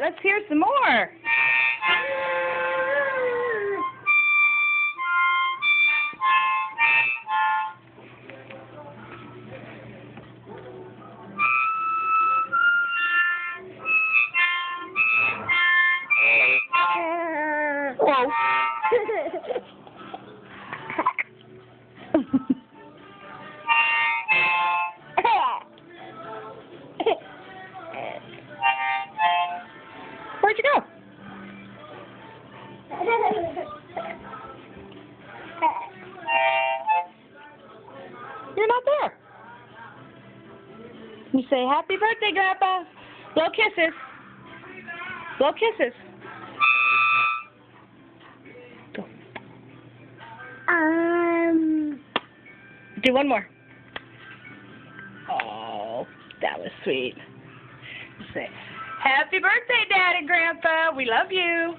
Let's hear some more. Whoa. Where'd you go? You're not there. You say, "Happy birthday, Grandpa." Blow kisses. Blow kisses. Go. Do one more. Oh, that was sweet. Say, "Happy birthday, Dad and Grandpa. We love you."